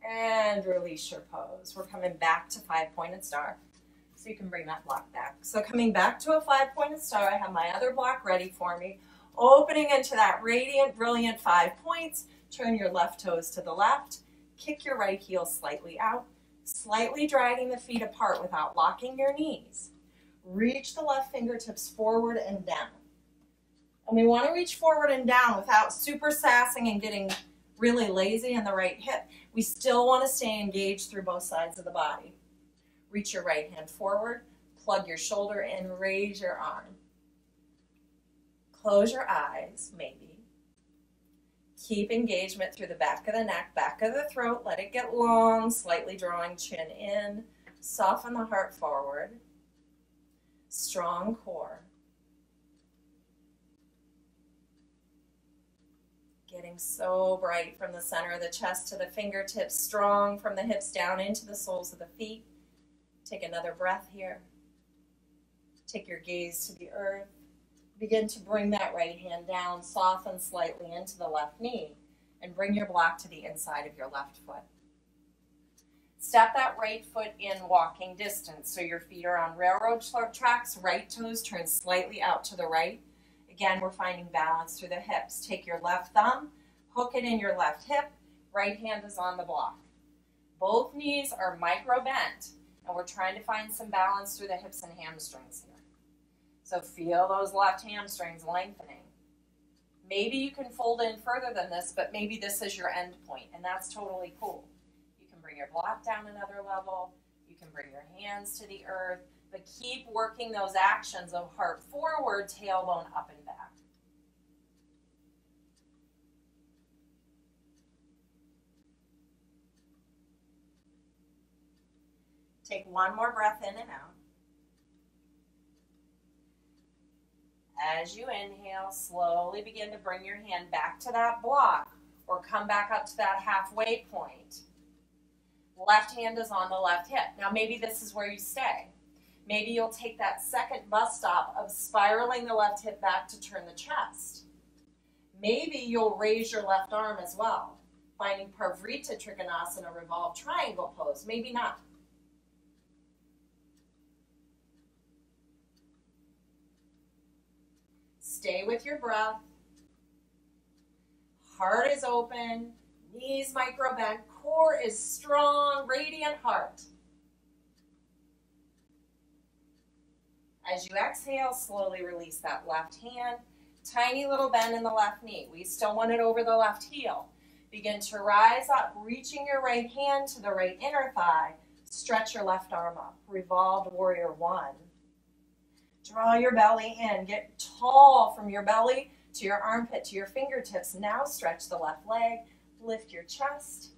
And release your pose. We're coming back to 5-pointed star. So you can bring that block back. So coming back to a 5-pointed star, I have my other block ready for me. Opening into that radiant, brilliant 5 points. Turn your left toes to the left. Kick your right heel slightly out. Slightly dragging the feet apart without locking your knees. Reach the left fingertips forward and down. And we want to reach forward and down without super sassing and getting really lazy in the right hip. We still want to stay engaged through both sides of the body. Reach your right hand forward, plug your shoulder in, raise your arm. Close your eyes, maybe. Keep engagement through the back of the neck, back of the throat. Let it get long, slightly drawing chin in. Soften the heart forward. Strong core. Getting so bright from the center of the chest to the fingertips, strong from the hips down into the soles of the feet. Take another breath here. Take your gaze to the earth. Begin to bring that right hand down, soften slightly into the left knee, and bring your block to the inside of your left foot. Step that right foot in walking distance, so your feet are on railroad tracks, right toes turn slightly out to the right. Again, we're finding balance through the hips. Take your left thumb, hook it in your left hip, right hand is on the block. Both knees are micro bent, and we're trying to find some balance through the hips and hamstrings here. So feel those left hamstrings lengthening. Maybe you can fold in further than this, but maybe this is your end point, and that's totally cool. You can bring your block down another level. You can bring your hands to the earth, but keep working those actions of heart forward, tailbone up and back. Take one more breath in and out. As you inhale, slowly begin to bring your hand back to that block or come back up to that halfway point. Left hand is on the left hip. Now maybe this is where you stay. Maybe you'll take that second bus stop of spiraling the left hip back to turn the chest. Maybe you'll raise your left arm as well, finding Parvrita Trikonasana, revolved triangle pose. Maybe not. Stay with your breath. Heart is open, knees micro bent, core is strong, radiant heart. As you exhale, slowly release that left hand. Tiny little bend in the left knee. We still want it over the left heel. Begin to rise up, reaching your right hand to the right inner thigh. Stretch your left arm up. Revolved warrior one. Draw your belly in. Get tall from your belly to your armpit, to your fingertips. Now stretch the left leg. Lift your chest.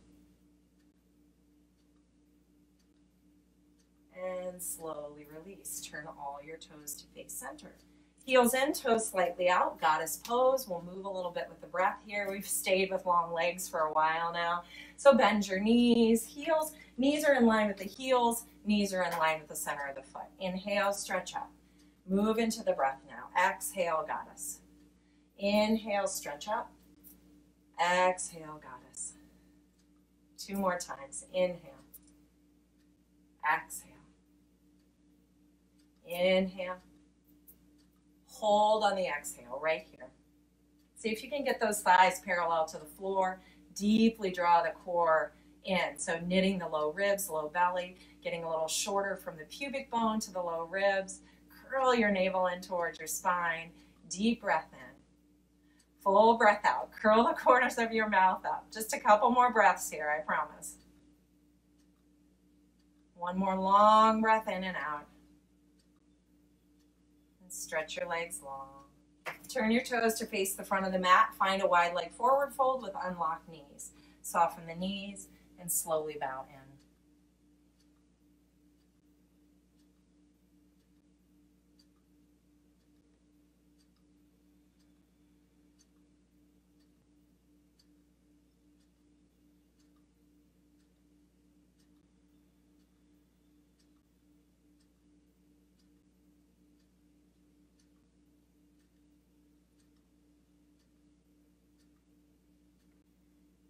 And slowly release. Turn all your toes to face center. Heels in, toes slightly out. Goddess pose. We'll move a little bit with the breath here. We've stayed with long legs for a while now. So bend your knees. Heels, knees are in line with the heels. Knees are in line with the center of the foot. Inhale, stretch up. Move into the breath now. Exhale, goddess. Inhale, stretch up. Exhale, goddess. 2 more times. Inhale. Exhale. Inhale. Hold on the exhale right here. See if you can get those thighs parallel to the floor. Deeply draw the core in. So knitting the low ribs, low belly, getting a little shorter from the pubic bone to the low ribs. Curl your navel in towards your spine. Deep breath in. Full breath out. Curl the corners of your mouth up. Just a couple more breaths here, I promise. One more long breath in and out. And stretch your legs long. Turn your toes to face the front of the mat. Find a wide leg forward fold with unlocked knees. Soften the knees and slowly bow in.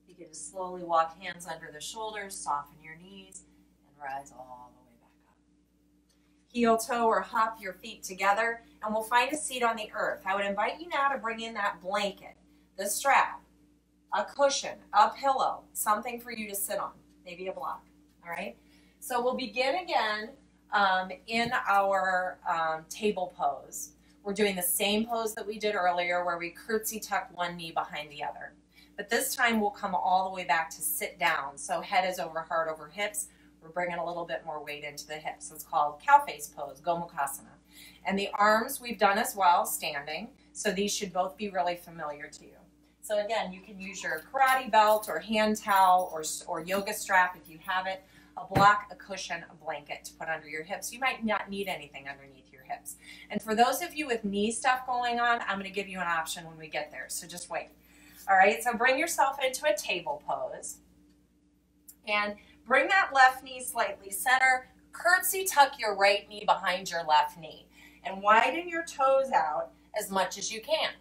Begin to slowly walk hands under the shoulders, soften your knees, and rise all the way back up. Heel toe or hop your feet together, and we'll find a seat on the earth. I would invite you now to bring in that blanket, the strap, a cushion, a pillow, something for you to sit on, maybe a block, all right? So we'll begin again in our table pose. We're doing the same pose that we did earlier where we curtsy tuck one knee behind the other. But this time we'll come all the way back to sit down. So head is over heart over hips. We're bringing a little bit more weight into the hips. It's called cow face pose, Gomukhasana. And the arms we've done as well, standing. So these should both be really familiar to you. So again, you can use your karate belt or hand towel or yoga strap if you have it, a block, a cushion, a blanket to put under your hips. You might not need anything underneath your hips. And for those of you with knee stuff going on, I'm going to give you an option when we get there. So just wait. All right, so bring yourself into a table pose. And bring that left knee slightly center. Curtsy tuck your right knee behind your left knee. And widen your toes out as much as you can.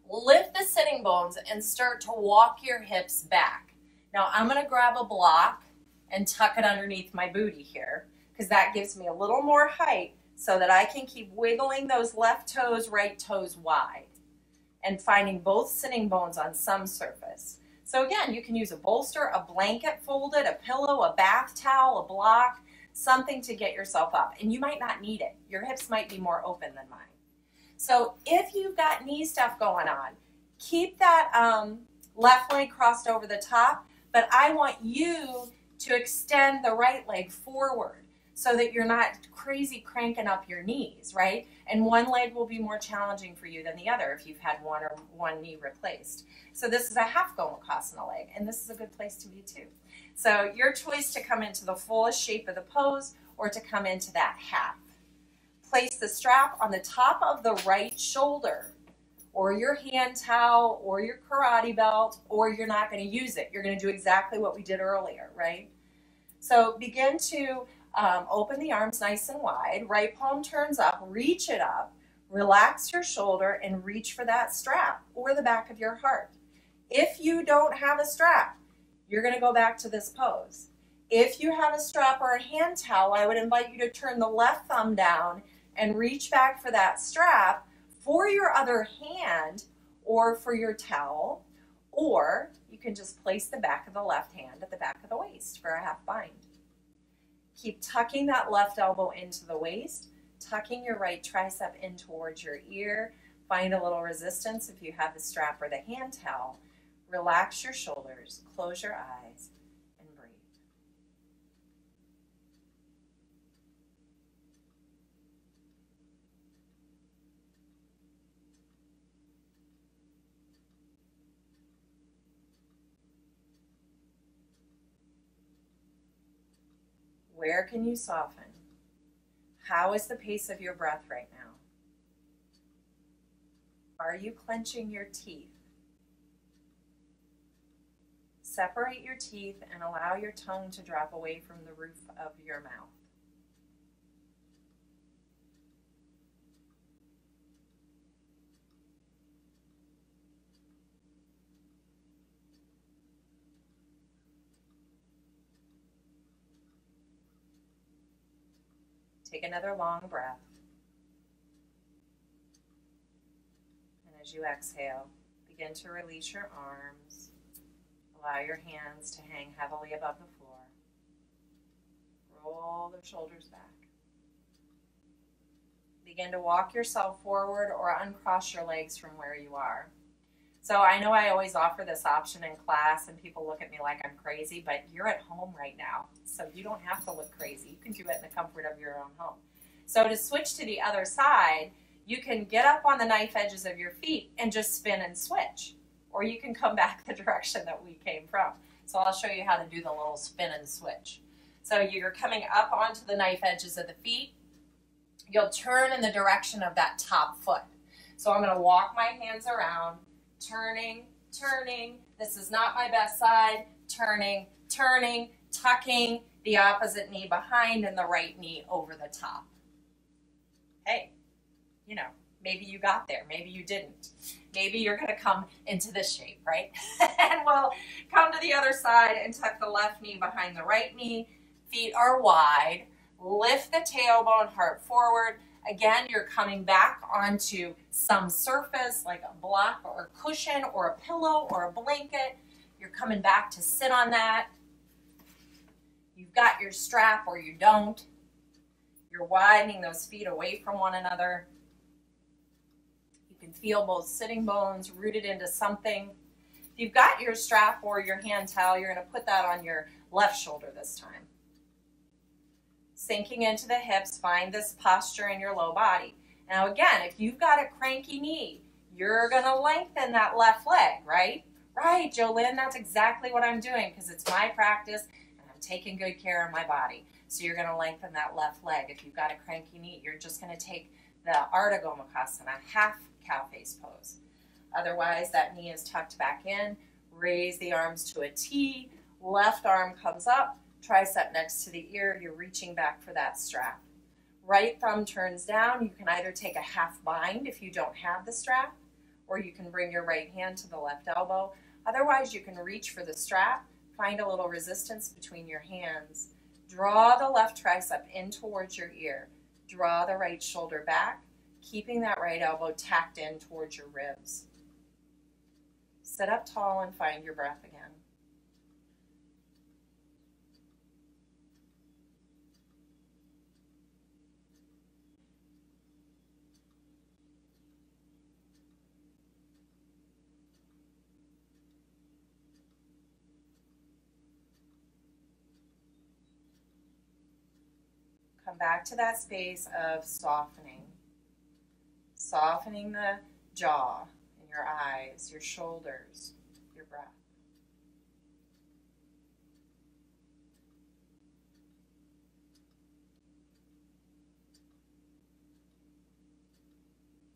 Lift the sitting bones and start to walk your hips back. Now I'm going to grab a block and tuck it underneath my booty here, because that gives me a little more height so that I can keep wiggling those left toes, right toes wide and finding both sitting bones on some surface. So again, you can use a bolster, a blanket folded, a pillow, a bath towel, a block, something to get yourself up. And you might not need it. Your hips might be more open than mine. So if you've got knee stuff going on, keep that left leg crossed over the top, but I want you to extend the right leg forward so that you're not crazy cranking up your knees, right? And one leg will be more challenging for you than the other if you've had one knee replaced. So this is a half Gomukhasana leg, and this is a good place to be too. So your choice to come into the fullest shape of the pose or to come into that half. Place the strap on the top of the right shoulder, or your hand towel, or your karate belt, or you're not going to use it. You're going to do exactly what we did earlier, right? So begin to open the arms nice and wide. Right palm turns up, reach it up, relax your shoulder, and reach for that strap or the back of your heart. If you don't have a strap, you're going to go back to this pose. If you have a strap or a hand towel, I would invite you to turn the left thumb down and reach back for that strap for your other hand or for your towel, or you can just place the back of the left hand at the back of the waist for a half bind. Keep tucking that left elbow into the waist, tucking your right tricep in towards your ear. Find a little resistance if you have the strap or the hand towel. Relax your shoulders, close your eyes, and breathe. Where can you soften? How is the pace of your breath right now? Are you clenching your teeth? Separate your teeth and allow your tongue to drop away from the roof of your mouth. Take another long breath. And as you exhale, begin to release your arms. Allow your hands to hang heavily above the floor. Roll the shoulders back. Begin to walk yourself forward or uncross your legs from where you are. So I know I always offer this option in class and people look at me like I'm crazy, but you're at home right now, so you don't have to look crazy. You can do it in the comfort of your own home. So to switch to the other side, you can get up on the knife edges of your feet and just spin and switch. Or you can come back the direction that we came from. So I'll show you how to do the little spin and switch. So you're coming up onto the knife edges of the feet. You'll turn in the direction of that top foot. So I'm going to walk my hands around, turning, turning. This is not my best side. Turning, turning, tucking the opposite knee behind and the right knee over the top. Hey, you know, maybe you got there, maybe you didn't. Maybe you're going to come into this shape, right? And we'll come to the other side and tuck the left knee behind the right knee. Feet are wide. Lift the tailbone, heart forward. Again, you're coming back onto some surface like a block or a cushion or a pillow or a blanket. You're coming back to sit on that. You've got your strap or you don't. You're widening those feet away from one another. You can feel both sitting bones rooted into something. If you've got your strap or your hand towel, you're going to put that on your left shoulder this time. Sinking into the hips, find this posture in your low body. Now again, if you've got a cranky knee, you're going to lengthen that left leg, right? Right, Jolynn, that's exactly what I'm doing because it's my practice and I'm taking good care of my body. So you're going to lengthen that left leg. If you've got a cranky knee, you're just going to take the Ardha Gomukhasana, half cow face pose. Otherwise, that knee is tucked back in. Raise the arms to a T. Left arm comes up, tricep next to the ear. You're reaching back for that strap. Right thumb turns down. You can either take a half bind if you don't have the strap, or you can bring your right hand to the left elbow. Otherwise, you can reach for the strap, find a little resistance between your hands. Draw the left tricep in towards your ear. Draw the right shoulder back, keeping that right elbow tacked in towards your ribs. Sit up tall and find your breath again. Come back to that space of softening. Softening the jaw and your eyes, your shoulders, your breath.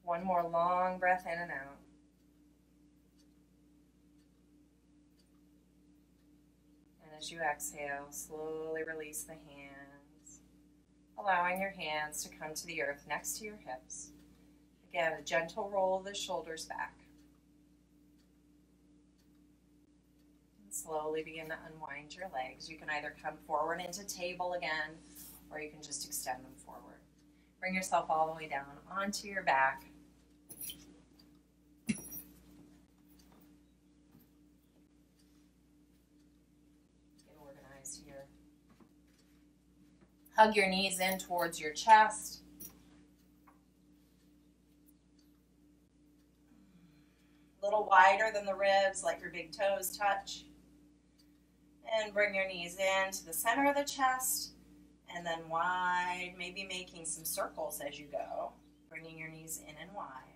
One more long breath in and out. And as you exhale, slowly release the hands, allowing your hands to come to the earth next to your hips. Again, a gentle roll of the shoulders back. And slowly begin to unwind your legs. You can either come forward into table again, or you can just extend them forward. Bring yourself all the way down onto your back. Get organized here. Hug your knees in towards your chest. A little wider than the ribs, let your big toes touch. And bring your knees in to the center of the chest, and then wide, maybe making some circles as you go. Bringing your knees in and wide,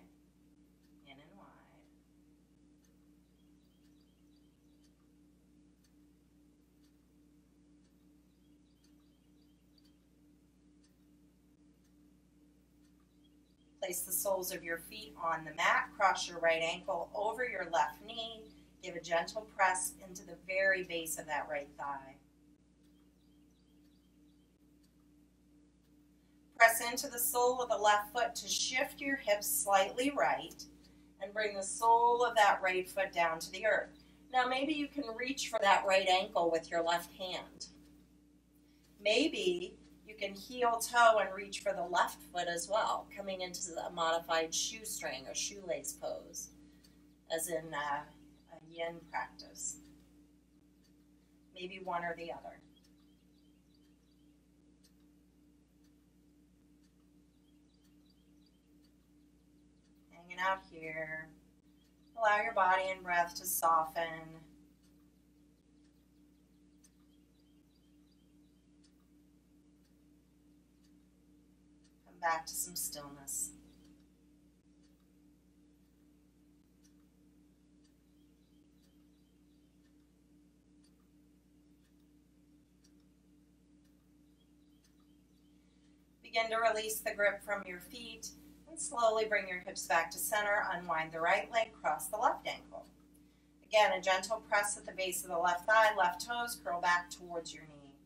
in and wide. Place the soles of your feet on the mat. Cross your right ankle over your left knee. Give a gentle press into the very base of that right thigh. Press into the sole of the left foot to shift your hips slightly right and bring the sole of that right foot down to the earth. Now maybe you can reach for that right ankle with your left hand. Maybe you can heel toe and reach for the left foot as well, coming into the modified shoestring or shoelace pose, as in a yin practice. Maybe one or the other. Hanging out here. Allow your body and breath to soften. Come back to some stillness. Begin to release the grip from your feet and slowly bring your hips back to center. Unwind the right leg, cross the left ankle. Again, a gentle press at the base of the left thigh, left toes curl back towards your knee.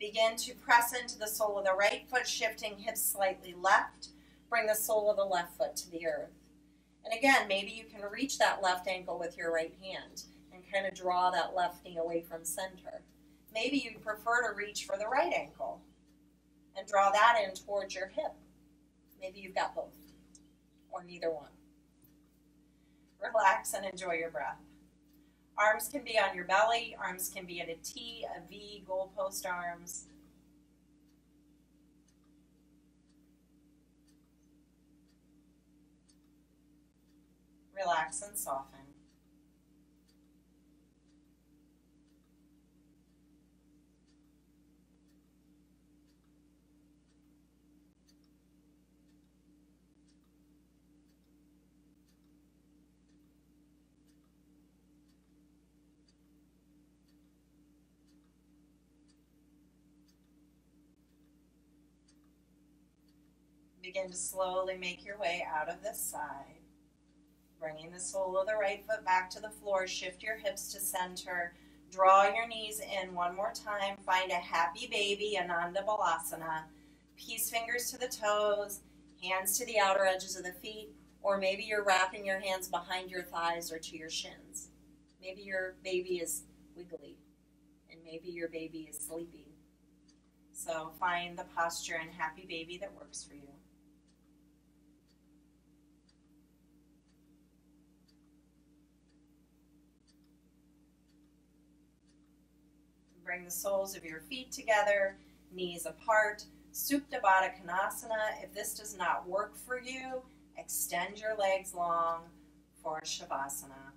Begin to press into the sole of the right foot, shifting hips slightly left. Bring the sole of the left foot to the earth. And again, maybe you can reach that left ankle with your right hand and kind of draw that left knee away from center. Maybe you prefer to reach for the right ankle and draw that in towards your hip. Maybe you've got both or neither one. Relax and enjoy your breath. Arms can be on your belly. Arms can be at a T, a V, goalpost arms. Relax and soften. Begin to slowly make your way out of this side. Bringing the sole of the right foot back to the floor. Shift your hips to center. Draw your knees in one more time. Find a happy baby, Ananda Balasana. Peace fingers to the toes, hands to the outer edges of the feet, or maybe you're wrapping your hands behind your thighs or to your shins. Maybe your baby is wiggly, and maybe your baby is sleepy. So find the posture and happy baby that works for you. Bring the soles of your feet together, knees apart. Supta Baddha Konasana. If this does not work for you, extend your legs long for Shavasana.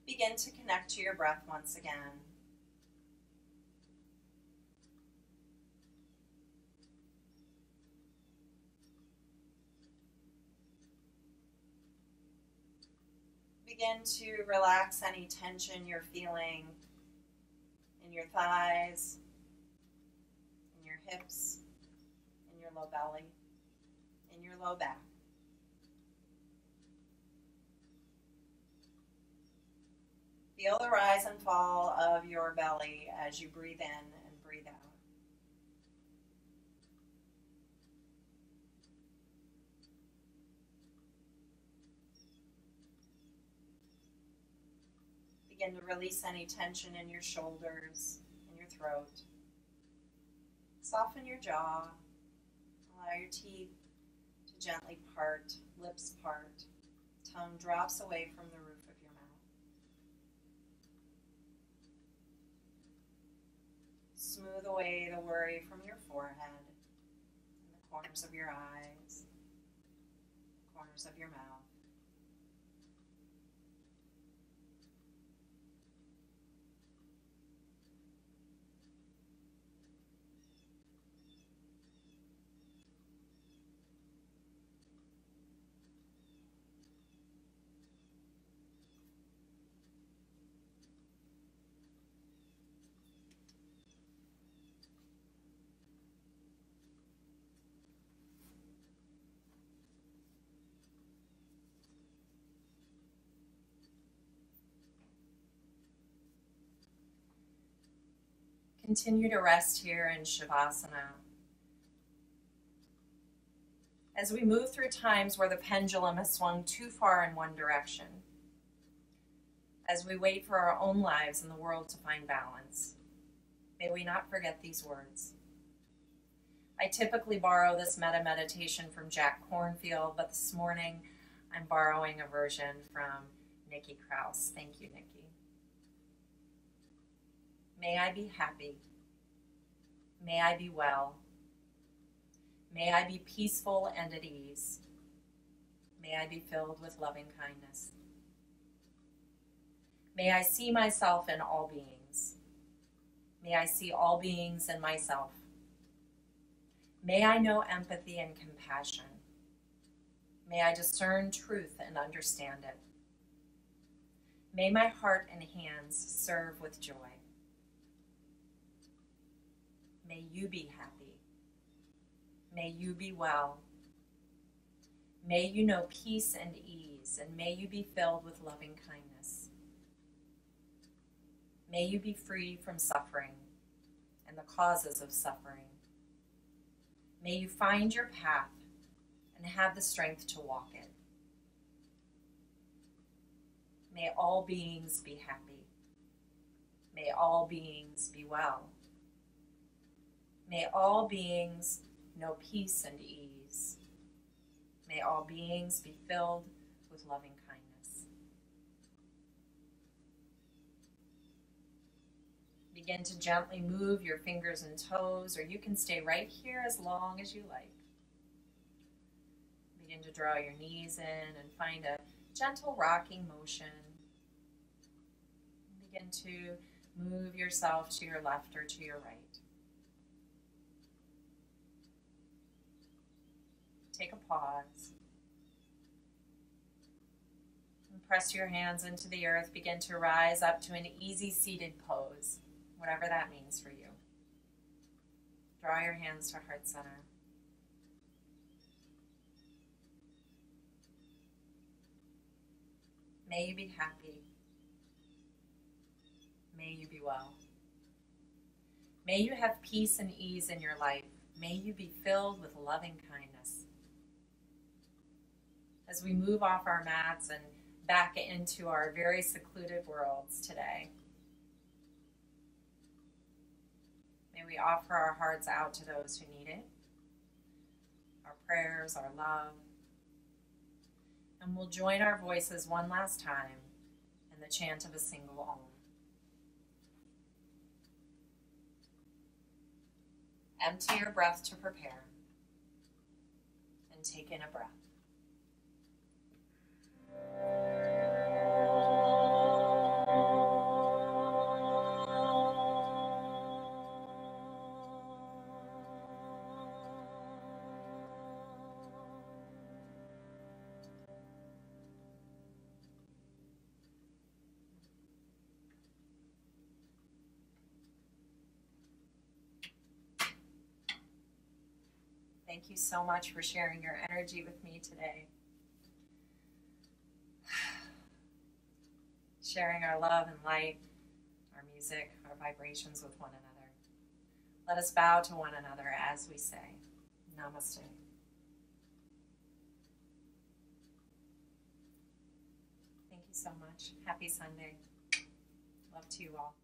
Begin to connect to your breath once again. Begin to relax any tension you're feeling in your thighs, in your hips, in your low belly, in your low back. Feel the rise and fall of your belly as you breathe in and breathe out. Begin to release any tension in your shoulders, in your throat. Soften your jaw. Allow your teeth to gently part, lips part. Tongue drops away from the roof of your mouth. Smooth away the worry from your forehead, and the corners of your eyes, the corners of your mouth. Continue to rest here in Shavasana. As we move through times where the pendulum has swung too far in one direction, as we wait for our own lives and the world to find balance, may we not forget these words. I typically borrow this metta meditation from Jack Kornfield, but this morning I'm borrowing a version from Nikki Krause. Thank you, Nikki. May I be happy. May I be well. May I be peaceful and at ease. May I be filled with loving kindness. May I see myself in all beings. May I see all beings in myself. May I know empathy and compassion. May I discern truth and understand it. May my heart and hands serve with joy. May you be happy. May you be well. May you know peace and ease, and may you be filled with loving kindness. May you be free from suffering and the causes of suffering. May you find your path and have the strength to walk it. May all beings be happy. May all beings be well. May all beings know peace and ease. May all beings be filled with loving kindness. Begin to gently move your fingers and toes, or you can stay right here as long as you like. Begin to draw your knees in and find a gentle rocking motion. Begin to move yourself to your left or to your right. Take a pause. And press your hands into the earth. Begin to rise up to an easy seated pose. whatever that means for you. Draw your hands to heart center. May you be happy. May you be well. May you have peace and ease in your life. May you be filled with loving kindness. As we move off our mats and back into our very secluded worlds today, may we offer our hearts out to those who need it, our prayers, our love, and we'll join our voices one last time in the chant of a single Om. Empty your breath to prepare, and take in a breath. Thank you so much for sharing your energy with me today. Sharing our love and light, our music, our vibrations with one another. Let us bow to one another as we say, Namaste. Thank you so much. Happy Sunday. Love to you all.